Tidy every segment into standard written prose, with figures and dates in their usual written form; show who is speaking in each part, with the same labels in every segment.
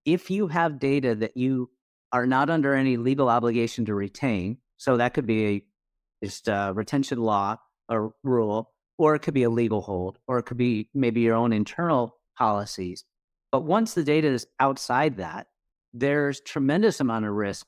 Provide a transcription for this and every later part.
Speaker 1: if you have data that you are not under any legal obligation to retain, so that could be just a retention law or rule, or it could be a legal hold, or it could be maybe your own internal policies. But once the data is outside that, there's tremendous amount of risk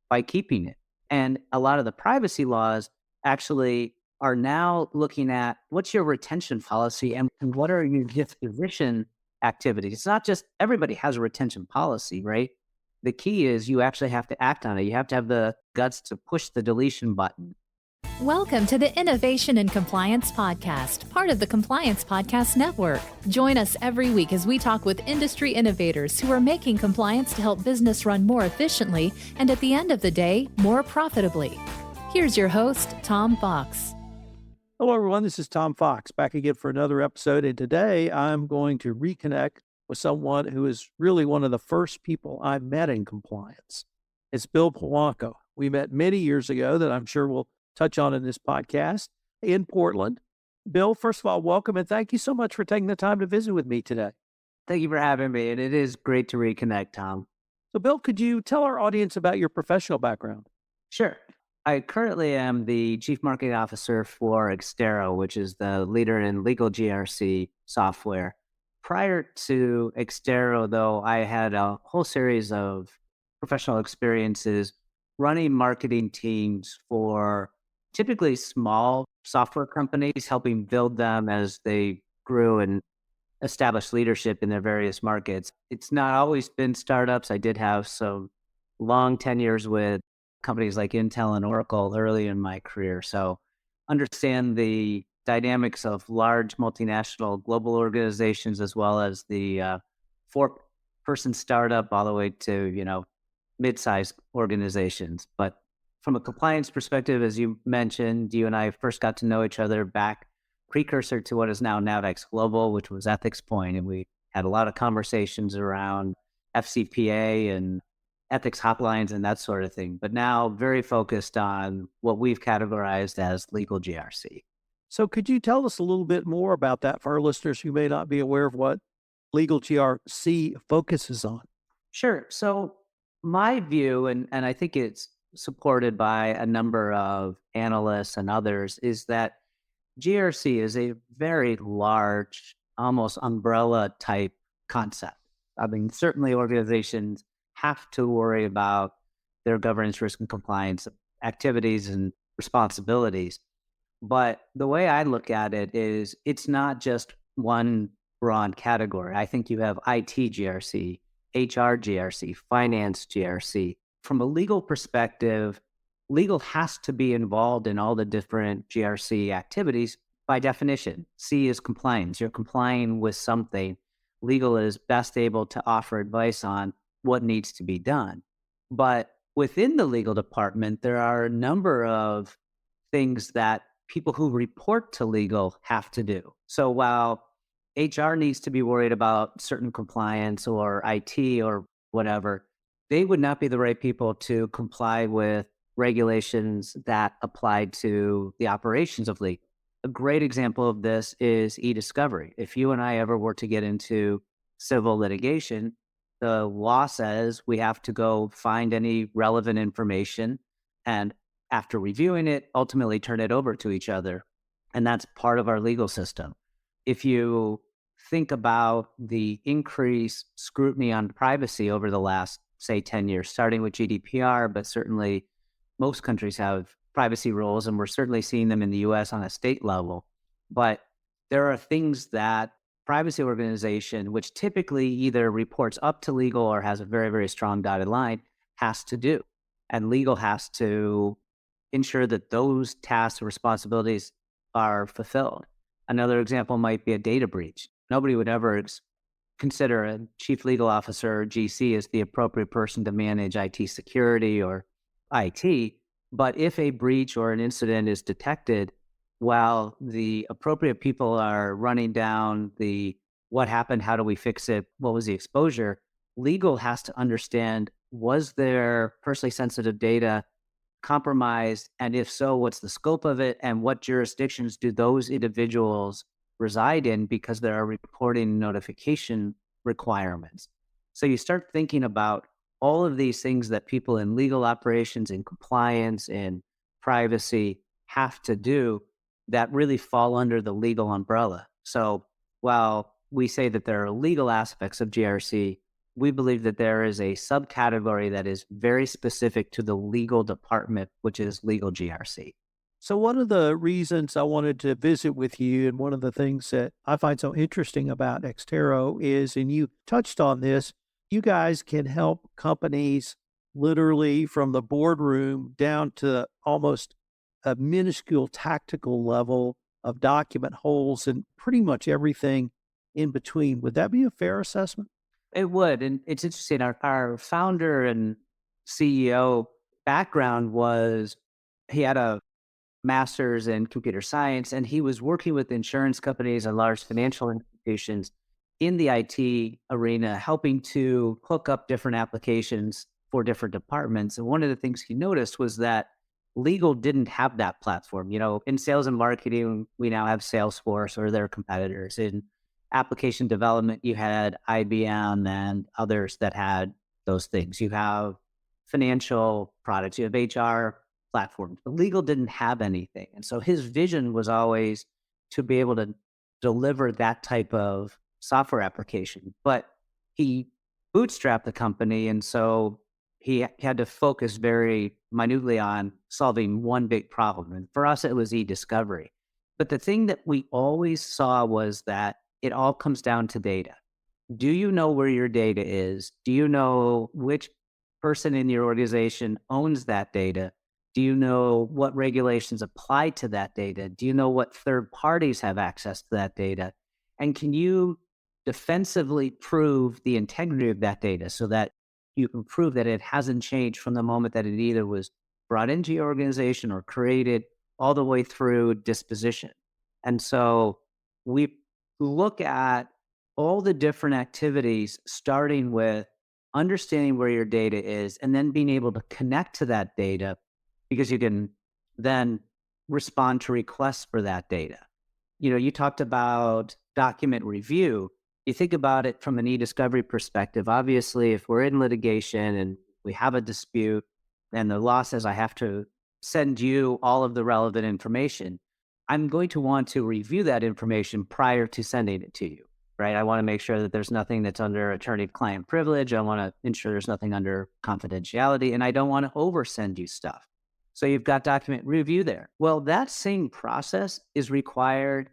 Speaker 1: by keeping it. And a lot of the privacy laws actually are now looking at what's your retention policy and what are your disposition activities. It's not just everybody has a retention policy, right? The key is you actually have to act on it. You have to have the guts to push the deletion button.
Speaker 2: Welcome to the Innovation and Compliance Podcast, part of the Compliance Podcast Network. Join us every week as we talk with industry innovators who are making compliance to help business run more efficiently and at the end of the day, more profitably. Here's your host, Tom Fox.
Speaker 3: Hello, everyone. This is Tom Fox back again for another episode. And today I'm going to reconnect with someone who is really one of the first people I met in compliance. It's Bill Piwonka. We met many years ago that I'm sure we'll touch on in this podcast in Portland. Bill, first of all, welcome and thank you so much for taking the time to visit with me today.
Speaker 1: Thank you for having me. And it is great to reconnect, Tom.
Speaker 3: So, Bill, could you tell our audience about your professional background?
Speaker 1: Sure. I currently am the Chief Marketing Officer for Exterro, which is the leader in legal GRC software. Prior to Exterro, though, I had a whole series of professional experiences running marketing teams for typically small software companies, helping build them as they grew and established leadership in their various markets. It's not always been startups. I did have some long tenures with companies like Intel and Oracle early in my career. So understand the dynamics of large multinational global organizations, as well as the 4-person startup all the way to, mid-sized organizations. But from a compliance perspective, as you mentioned, you and I first got to know each other back precursor to what is now Navex Global, which was Ethics Point. And we had a lot of conversations around FCPA and ethics hotlines and that sort of thing, but now very focused on what we've categorized as legal GRC.
Speaker 3: So could you tell us a little bit more about that for our listeners who may not be aware of what legal GRC focuses on?
Speaker 1: Sure. So my view, and I think it's supported by a number of analysts and others, is that GRC is a very large, almost umbrella type concept. I mean, certainly organizations have to worry about their governance, risk, and compliance activities and responsibilities. But the way I look at it is it's not just one broad category. I think you have IT GRC, HR GRC, finance GRC. From a legal perspective, legal has to be involved in all the different GRC activities by definition. C is compliance. You're complying with something. Legal is best able to offer advice on what needs to be done. But within the legal department, there are a number of things that people who report to legal have to do. So while HR needs to be worried about certain compliance or IT or whatever, they would not be the right people to comply with regulations that apply to the operations of legal. A great example of this is e-discovery. If you and I ever were to get into civil litigation, the law says we have to go find any relevant information and after reviewing it, ultimately turn it over to each other. And that's part of our legal system. If you think about the increased scrutiny on privacy over the last, say, 10 years, starting with GDPR, but certainly most countries have privacy rules, and we're certainly seeing them in the US on a state level. But there are things that privacy organization, which typically either reports up to legal or has a very, very strong dotted line, has to do. And legal has to ensure that those tasks and responsibilities are fulfilled. Another example might be a data breach. Nobody would ever consider a chief legal officer or GC as the appropriate person to manage IT security or IT. But if a breach or an incident is detected, while the appropriate people are running down the what happened, how do we fix it, what was the exposure, legal has to understand, was there personally sensitive data compromised? And if so, what's the scope of it? And what jurisdictions do those individuals reside in? Because there are reporting notification requirements. So you start thinking about all of these things that people in legal operations and compliance and privacy have to do that really fall under the legal umbrella. So while we say that there are legal aspects of GRC, we believe that there is a subcategory that is very specific to the legal department, which is legal GRC.
Speaker 3: So, one of the reasons I wanted to visit with you, and one of the things that I find so interesting about Exterro is, and you touched on this, you guys can help companies literally from the boardroom down to almost a minuscule tactical level of document holes and pretty much everything in between. Would that be a fair assessment?
Speaker 1: It would. And it's interesting. Our founder and CEO background was he had a master's in computer science, and he was working with insurance companies and large financial institutions in the IT arena, helping to hook up different applications for different departments. And one of the things he noticed was that legal didn't have that platform. In sales and marketing, we now have Salesforce or their competitors. In application development, you had IBM and others that had those things. You have financial products, you have HR platforms, but legal didn't have anything. And so his vision was always to be able to deliver that type of software application. But he bootstrapped the company. And so he had to focus very minutely on solving one big problem. And for us, it was e-discovery. But the thing that we always saw was that it all comes down to data. Do you know where your data is? Do you know which person in your organization owns that data? Do you know what regulations apply to that data? Do you know what third parties have access to that data? And can you defensively prove the integrity of that data so that you can prove that it hasn't changed from the moment that it either was brought into your organization or created all the way through disposition? And so we look at all the different activities, starting with understanding where your data is and then being able to connect to that data because you can then respond to requests for that data. You talked about document review. You think about it from an e-discovery perspective. Obviously, if we're in litigation and we have a dispute and the law says I have to send you all of the relevant information, I'm going to want to review that information prior to sending it to you, right? I want to make sure that there's nothing that's under attorney-client privilege. I want to ensure there's nothing under confidentiality, and I don't want to oversend you stuff. So you've got document review there. Well, that same process is required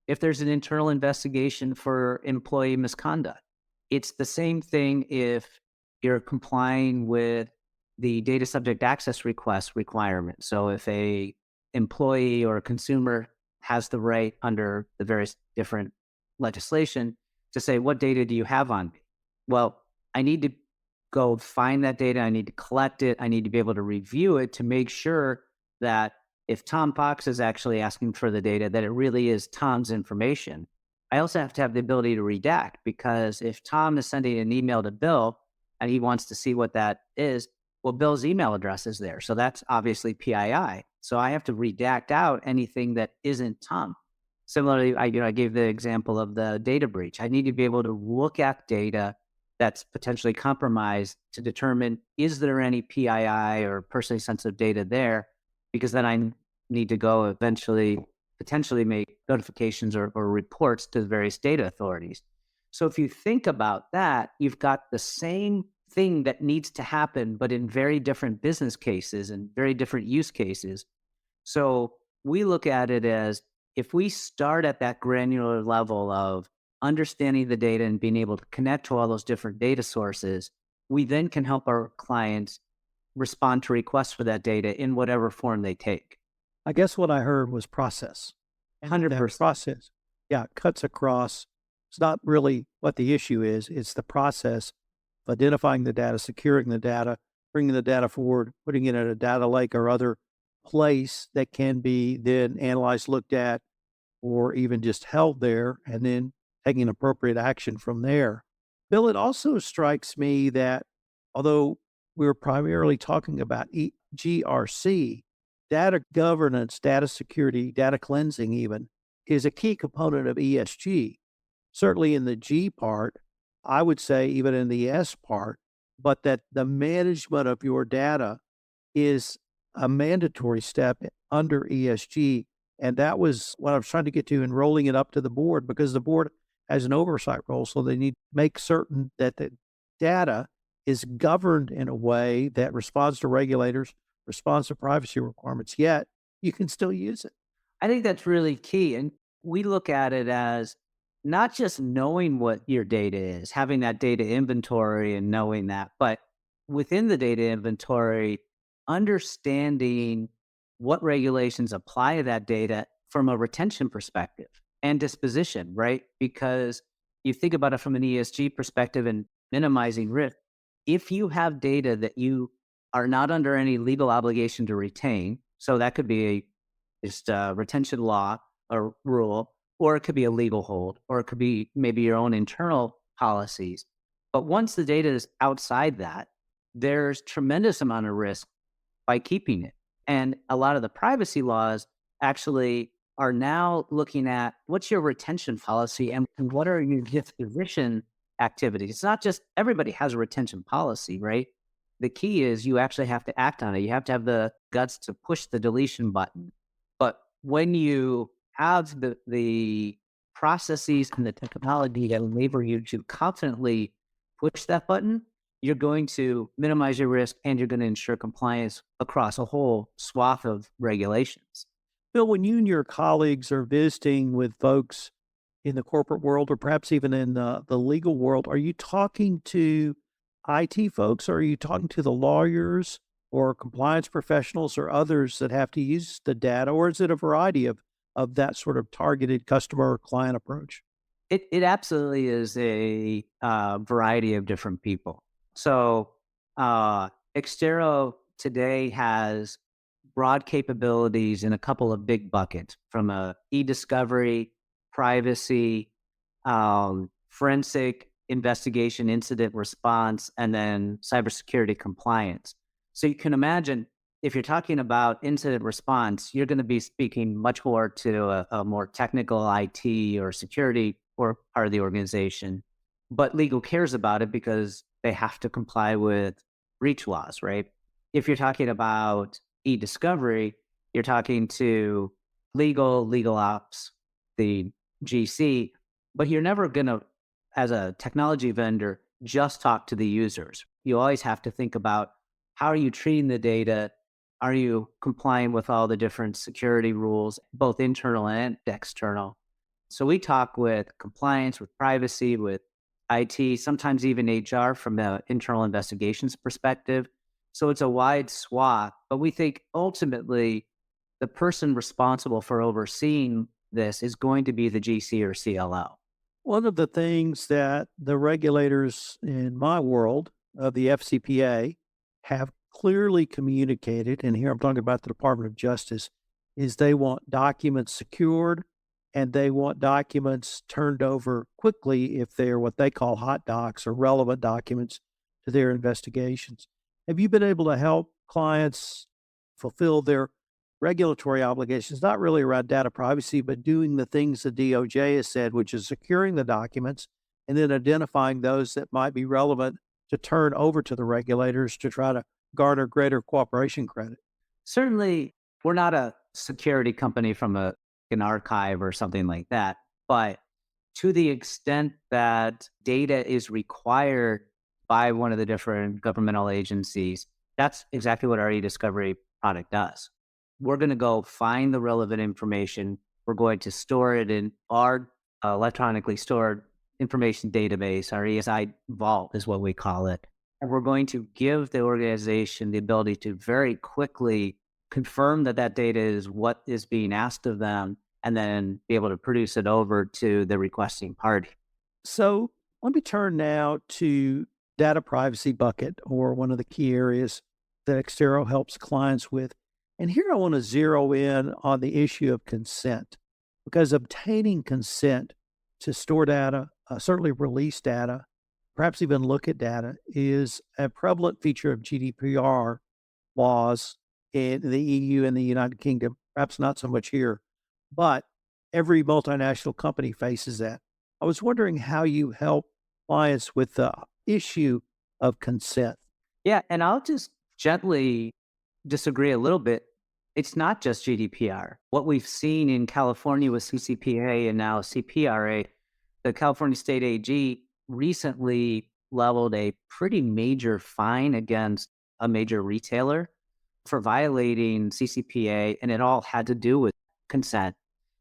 Speaker 1: if there's an internal investigation for employee misconduct. It's the same thing if you're complying with the data subject access request requirement. So if a employee or a consumer has the right under the various different legislation to say, what data do you have on me? Well, I need to go find that data. I need to collect it. I need to be able to review it to make sure that if Tom Fox is actually asking for the data, that it really is Tom's information. I also have to have the ability to redact, because if Tom is sending an email to Bill and he wants to see what that is, well, Bill's email address is there. So that's obviously PII. So I have to redact out anything that isn't Tom. Similarly, I gave the example of the data breach. I need to be able to look at data that's potentially compromised to determine, is there any PII or personally sensitive data there? Because then I need to go eventually potentially make notifications or reports to the various data authorities. So if you think about that, you've got the same thing that needs to happen, but in very different business cases and very different use cases. So we look at it as, if we start at that granular level of understanding the data and being able to connect to all those different data sources, we then can help our clients respond to requests for that data in whatever form they take.
Speaker 3: I guess what I heard was process. And that
Speaker 1: 100%.
Speaker 3: process, cuts across. It's not really what the issue is. It's the process of identifying the data, securing the data, bringing the data forward, putting it in a data lake or other place that can be then analyzed, looked at, or even just held there, and then taking appropriate action from there. Bill, it also strikes me that although we're primarily talking about GRC, data governance, data security, data cleansing even, is a key component of ESG. Certainly in the G part, I would say even in the S part, but that the management of your data is a mandatory step under ESG. And that was what I was trying to get to in rolling it up to the board because the board has an oversight role. So they need to make certain that the data is governed in a way that responds to regulators, responds to privacy requirements, yet you can still use it.
Speaker 1: I think that's really key. And we look at it as not just knowing what your data is, having that data inventory and knowing that, but within the data inventory, understanding what regulations apply to that data from a retention perspective and disposition, right? Because you think about it from an ESG perspective and minimizing risk. If you have data that you are not under any legal obligation to retain, so that could be just a retention law or rule, or it could be a legal hold, or it could be maybe your own internal policies. But once the data is outside that, there's tremendous amount of risk by keeping it. And a lot of the privacy laws actually are now looking at what's your retention policy and what are your disposition activities. It's not just everybody has a retention policy, right? The key is you actually have to act on it. You have to have the guts to push the deletion button. But when you have the processes and the technology that enable you to confidently push that button, you're going to minimize your risk and you're going to ensure compliance across a whole swath of regulations.
Speaker 3: Bill, when you and your colleagues are visiting with folks in the corporate world or perhaps even in the legal world, are you talking to IT folks or are you talking to the lawyers or compliance professionals or others that have to use the data? Or is it a variety of that sort of targeted customer or client approach?
Speaker 1: It absolutely is a variety of different people. So Exterro today has broad capabilities in a couple of big buckets from a e-discovery, privacy, forensic investigation, incident response, and then cybersecurity compliance. So you can imagine if you're talking about incident response, you're going to be speaking much more to a more technical IT or security or part of the organization. But legal cares about it because they have to comply with breach laws, right? If you're talking about e-discovery, you're talking to legal ops, the GC, but you're never going to, as a technology vendor, just talk to the users. You always have to think about how are you treating the data? Are you complying with all the different security rules, both internal and external? So we talk with compliance, with privacy, with IT, sometimes even HR from an internal investigations perspective. So it's a wide swath, but we think ultimately the person responsible for overseeing this is going to be the GC or CLO.
Speaker 3: One of the things that the regulators in my world of the FCPA have clearly communicated, and here I'm talking about the Department of Justice, is they want documents secured and they want documents turned over quickly if they're what they call hot docs or relevant documents to their investigations. Have you been able to help clients fulfill their regulatory obligations, not really around data privacy, but doing the things the DOJ has said, which is securing the documents and then identifying those that might be relevant to turn over to the regulators to try to garner greater cooperation credit?
Speaker 1: Certainly, we're not a security company from an archive or something like that, but to the extent that data is required by one of the different governmental agencies, that's exactly what our e-discovery product does. We're going to go find the relevant information. We're going to store it in our electronically stored information database, our ESI vault is what we call it. And we're going to give the organization the ability to very quickly confirm that that data is what is being asked of them, and then be able to produce it over to the requesting party.
Speaker 3: So let me turn now to data privacy bucket, or one of the key areas that Exterro helps clients with. And here I want to zero in on the issue of consent, because obtaining consent to store data, certainly release data, perhaps even look at data, is a prevalent feature of GDPR laws in the EU and the United Kingdom, perhaps not so much here, but every multinational company faces that. I was wondering how you help compliance with the issue of consent.
Speaker 1: Yeah, and I'll just gently disagree a little bit. It's not just GDPR. What we've seen in California with CCPA and now CPRA, the California State AG recently leveled a pretty major fine against a major retailer for violating CCPA, and it all had to do with consent.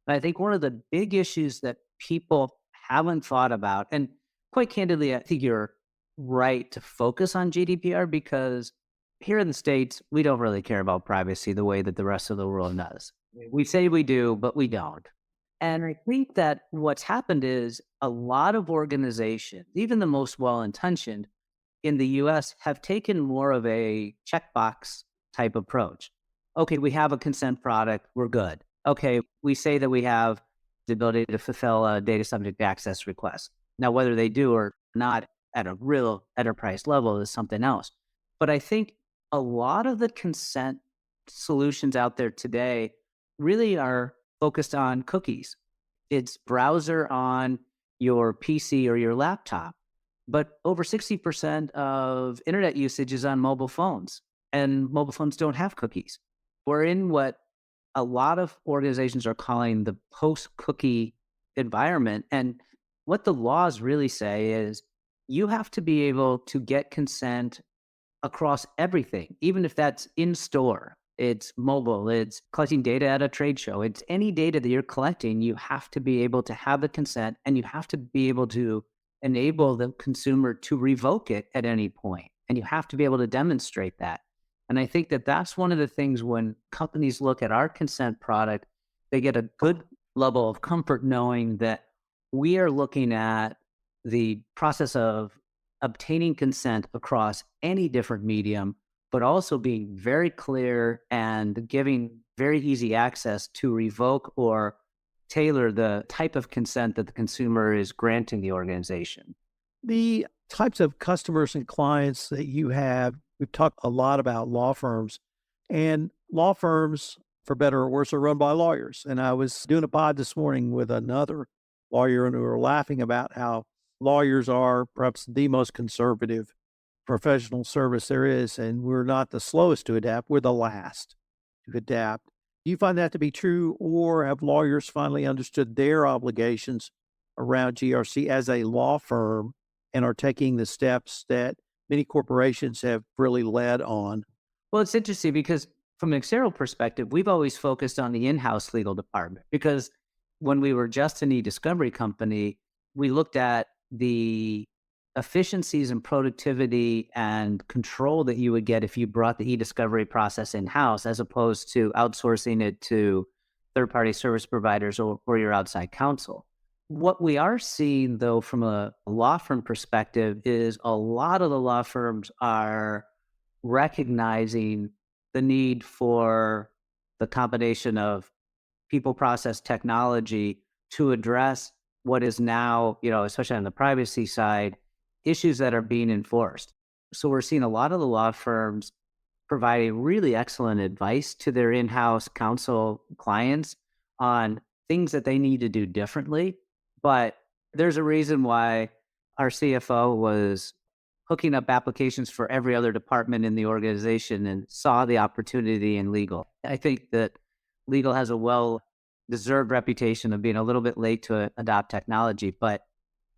Speaker 1: And I think one of the big issues that people haven't thought about, and quite candidly, I think you're right to focus on GDPR because here in the States, we don't really care about privacy the way that the rest of the world does. We say we do, but we don't. And I think that what's happened is a lot of organizations, even the most well intentioned in the US, have taken more of a checkbox type approach. Okay, we have a consent product, we're good. Okay, we say that we have the ability to fulfill a data subject access request. Now, whether they do or not at a real enterprise level is something else. But I think a lot of the consent solutions out there today really are focused on cookies. It's browser on your PC or your laptop. But over 60% of internet usage is on mobile phones, and mobile phones don't have cookies. We're in what a lot of organizations are calling the post cookie environment. And what the laws really say is you have to be able to get consent across everything, even if that's in store, it's mobile, it's collecting data at a trade show, it's any data that you're collecting, you have to be able to have the consent and you have to be able to enable the consumer to revoke it at any point. And you have to be able to demonstrate that. And I think that that's one of the things when companies look at our consent product, they get a good level of comfort knowing that we are looking at the process of obtaining consent across any different medium, but also being very clear and giving very easy access to revoke or tailor the type of consent that the consumer is granting the organization.
Speaker 3: The types of customers and clients that you have, we've talked a lot about law firms, and law firms, for better or worse, are run by lawyers. And I was doing a pod this morning with another lawyer, and we were laughing about how lawyers are perhaps the most conservative professional service there is, and we're not the slowest to adapt, we're the last to adapt. Do you find that to be true, or have lawyers finally understood their obligations around GRC as a law firm and are taking the steps that many corporations have really led on?
Speaker 1: Well, it's interesting because from an Exterro perspective, we've always focused on the in-house legal department because when we were just an e-discovery company, we looked at the efficiencies and productivity and control that you would get if you brought the e-discovery process in-house as opposed to outsourcing it to third-party service providers or your outside counsel. What we are seeing, though, from a law firm perspective is a lot of the law firms are recognizing the need for the combination of people, process, technology to address what is now, especially on the privacy side, issues that are being enforced. So we're seeing a lot of the law firms providing really excellent advice to their in-house counsel clients on things that they need to do differently. But there's a reason why our CFO was hooking up applications for every other department in the organization and saw the opportunity in legal. I think that legal has a well-deserved reputation of being a little bit late to adopt technology. But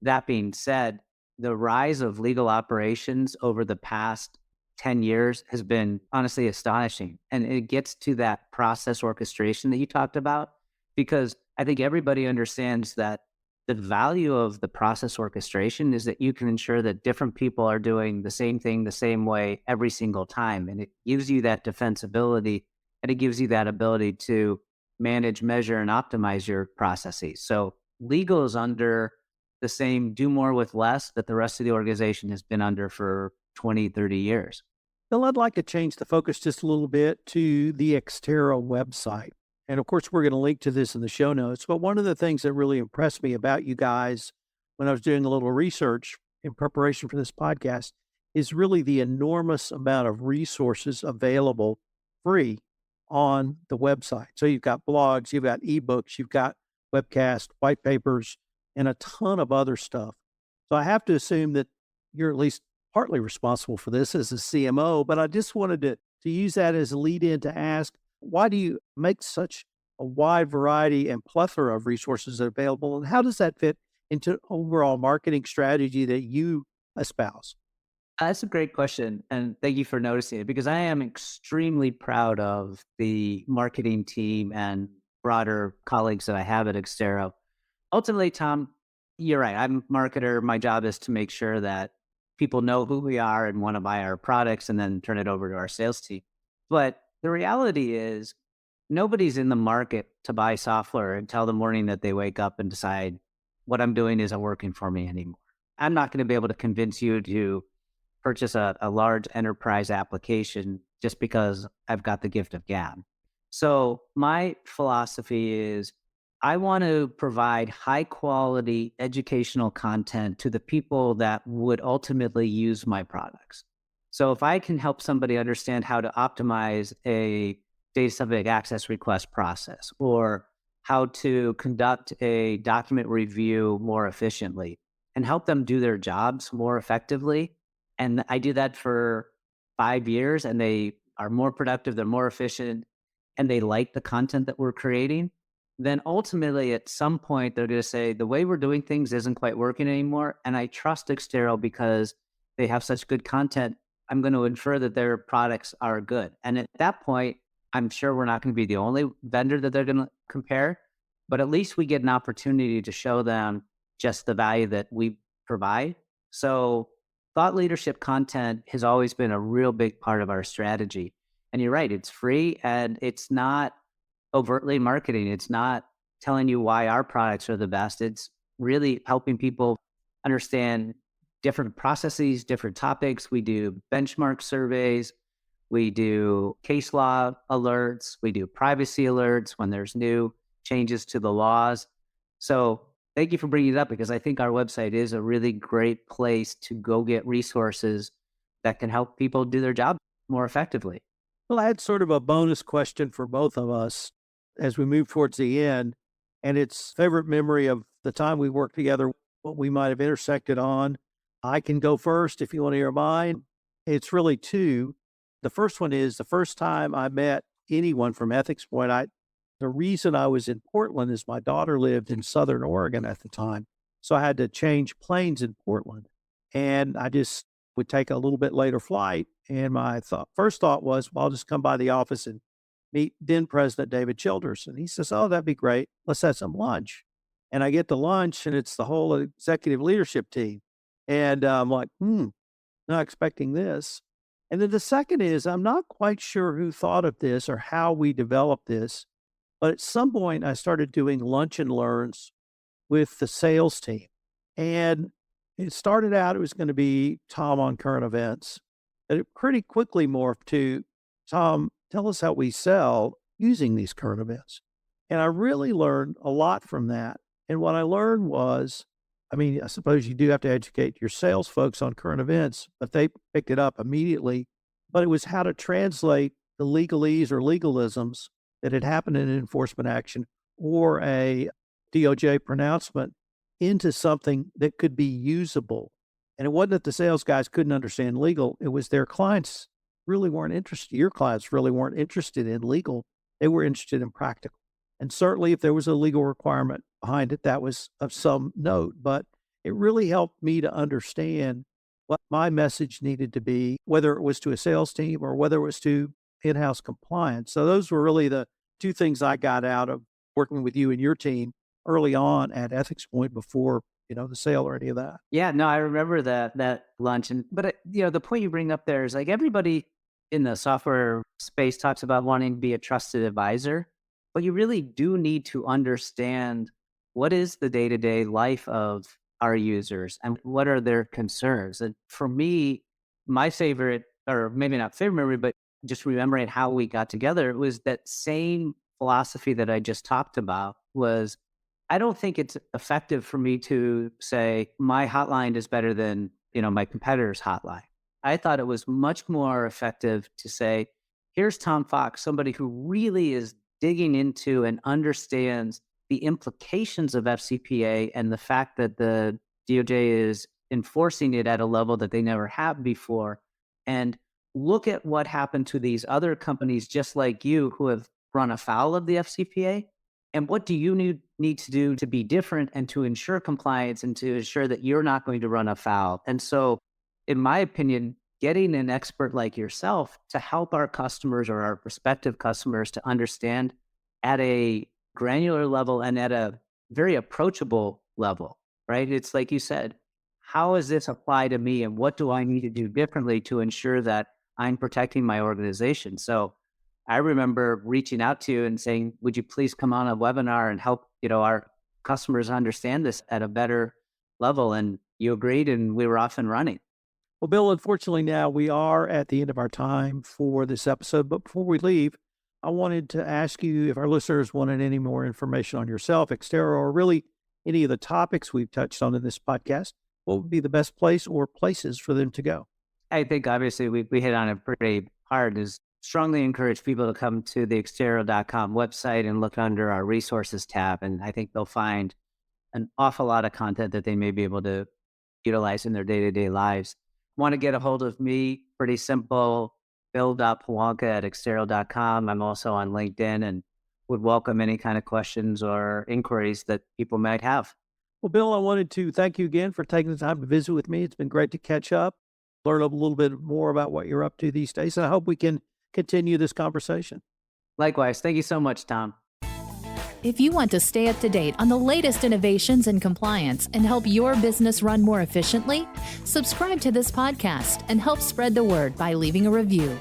Speaker 1: that being said, the rise of legal operations over the past 10 years has been honestly astonishing. And it gets to that process orchestration that you talked about, because I think everybody understands that the value of the process orchestration is that you can ensure that different people are doing the same thing the same way every single time. And it gives you that defensibility and it gives you that ability to manage, measure, and optimize your processes. So legal is under the same do more with less that the rest of the organization has been under for 20, 30 years.
Speaker 3: Bill, I'd like to change the focus just a little bit to the Exterro website. And of course, we're going to link to this in the show notes. But one of the things that really impressed me about you guys when I was doing a little research in preparation for this podcast is really the enormous amount of resources available free on the website. So you've got blogs, you've got ebooks, you've got webcasts, white papers, and a ton of other stuff. So I have to assume that you're at least partly responsible for this as a CMO, but I just wanted to use that as a lead in to ask, why do you make such a wide variety and plethora of resources available? And how does that fit into overall marketing strategy that you espouse?
Speaker 1: That's a great question. And thank you for noticing it because I am extremely proud of the marketing team and broader colleagues that I have at Exterro. Ultimately, Tom, you're right. I'm a marketer. My job is to make sure that people know who we are and want to buy our products and then turn it over to our sales team. But the reality is, nobody's in the market to buy software until the morning that they wake up and decide what I'm doing isn't working for me anymore. I'm not going to be able to convince you to purchase a large enterprise application just because I've got the gift of gab. So my philosophy is I want to provide high quality educational content to the people that would ultimately use my products. So if I can help somebody understand how to optimize a data subject access request process or how to conduct a document review more efficiently and help them do their jobs more effectively, and I do that for 5 years, and they are more productive, they're more efficient, and they like the content that we're creating, then ultimately, at some point, they're gonna say, "The way we're doing things isn't quite working anymore, and I trust Extero because they have such good content. I'm gonna infer that their products are good." And at that point, I'm sure we're not gonna be the only vendor that they're gonna compare, but at least we get an opportunity to show them just the value that we provide. So thought leadership content has always been a real big part of our strategy. And you're right, it's free and it's not overtly marketing. It's not telling you why our products are the best. It's really helping people understand different processes, different topics. We do benchmark surveys. We do case law alerts. We do privacy alerts when there's new changes to the laws. So thank you for bringing it up because I think our website is a really great place to go get resources that can help people do their job more effectively.
Speaker 3: Well, I had sort of a bonus question for both of us as we move towards the end, and it's favorite memory of the time we worked together, what we might have intersected on. I can go first if you want to hear mine. It's really two. The first one is the first time I met anyone from Ethics Point. The reason I was in Portland is my daughter lived in Southern Oregon at the time, so I had to change planes in Portland, and I just would take a little bit later flight. And my first thought was, well, I'll just come by the office and meet then President David Childers. And he says, "Oh, that'd be great. Let's have some lunch." And I get to lunch, and it's the whole executive leadership team. And I'm like, not expecting this. And then the second is, I'm not quite sure who thought of this or how we developed this, but at some point I started doing lunch and learns with the sales team. And it started out, it was going to be Tom on current events. And it pretty quickly morphed to, "Tom, tell us how we sell using these current events." And I really learned a lot from that. And what I learned was, I mean, I suppose you do have to educate your sales folks on current events, but they picked it up immediately. But it was how to translate the legalese or legalisms that had happened in an enforcement action or a DOJ pronouncement into something that could be usable. And it wasn't that the sales guys couldn't understand legal, it was their clients really weren't interested. Your clients really weren't interested in legal. They were interested in practical. And certainly if there was a legal requirement behind it, that was of some note. But it really helped me to understand what my message needed to be, whether it was to a sales team or whether it was to in-house compliance. So those were really the two things I got out of working with you and your team early on at Ethics Point before, the sale or any of that.
Speaker 1: Yeah, no, I remember that lunch. But the point you bring up there is like everybody in the software space talks about wanting to be a trusted advisor, but you really do need to understand what is the day-to-day life of our users and what are their concerns. And for me, my favorite, or maybe not favorite memory, but just remembering how we got together, it was that same philosophy that I just talked about was I don't think it's effective for me to say my hotline is better than, my competitor's hotline. I thought it was much more effective to say, here's Tom Fox, somebody who really is digging into and understands the implications of FCPA and the fact that the DOJ is enforcing it at a level that they never have before. And look at what happened to these other companies just like you who have run afoul of the FCPA. And what do you need to do to be different and to ensure compliance and to ensure that you're not going to run afoul? And so, in my opinion, getting an expert like yourself to help our customers or our prospective customers to understand at a granular level and at a very approachable level, right? It's like you said, how does this apply to me and what do I need to do differently to ensure that I'm protecting my organization? So I remember reaching out to you and saying, would you please come on a webinar and help, our customers understand this at a better level? And you agreed and we were off and running.
Speaker 3: Well, Bill, unfortunately now we are at the end of our time for this episode, but before we leave, I wanted to ask you if our listeners wanted any more information on yourself, Exterro, or really any of the topics we've touched on in this podcast, what would be the best place or places for them to go?
Speaker 1: I think obviously we hit on it pretty hard is strongly encourage people to come to the exterro.com website and look under our resources tab. And I think they'll find an awful lot of content that they may be able to utilize in their day-to-day lives. Want to get a hold of me? Pretty simple. Bill.Piwonka at exterro.com. I'm also on LinkedIn and would welcome any kind of questions or inquiries that people might have.
Speaker 3: Well, Bill, I wanted to thank you again for taking the time to visit with me. It's been great to catch up, learn a little bit more about what you're up to these days, and I hope we can continue this conversation.
Speaker 1: Likewise. Thank you so much, Tom.
Speaker 2: If you want to stay up to date on the latest innovations in compliance and help your business run more efficiently, subscribe to this podcast and help spread the word by leaving a review.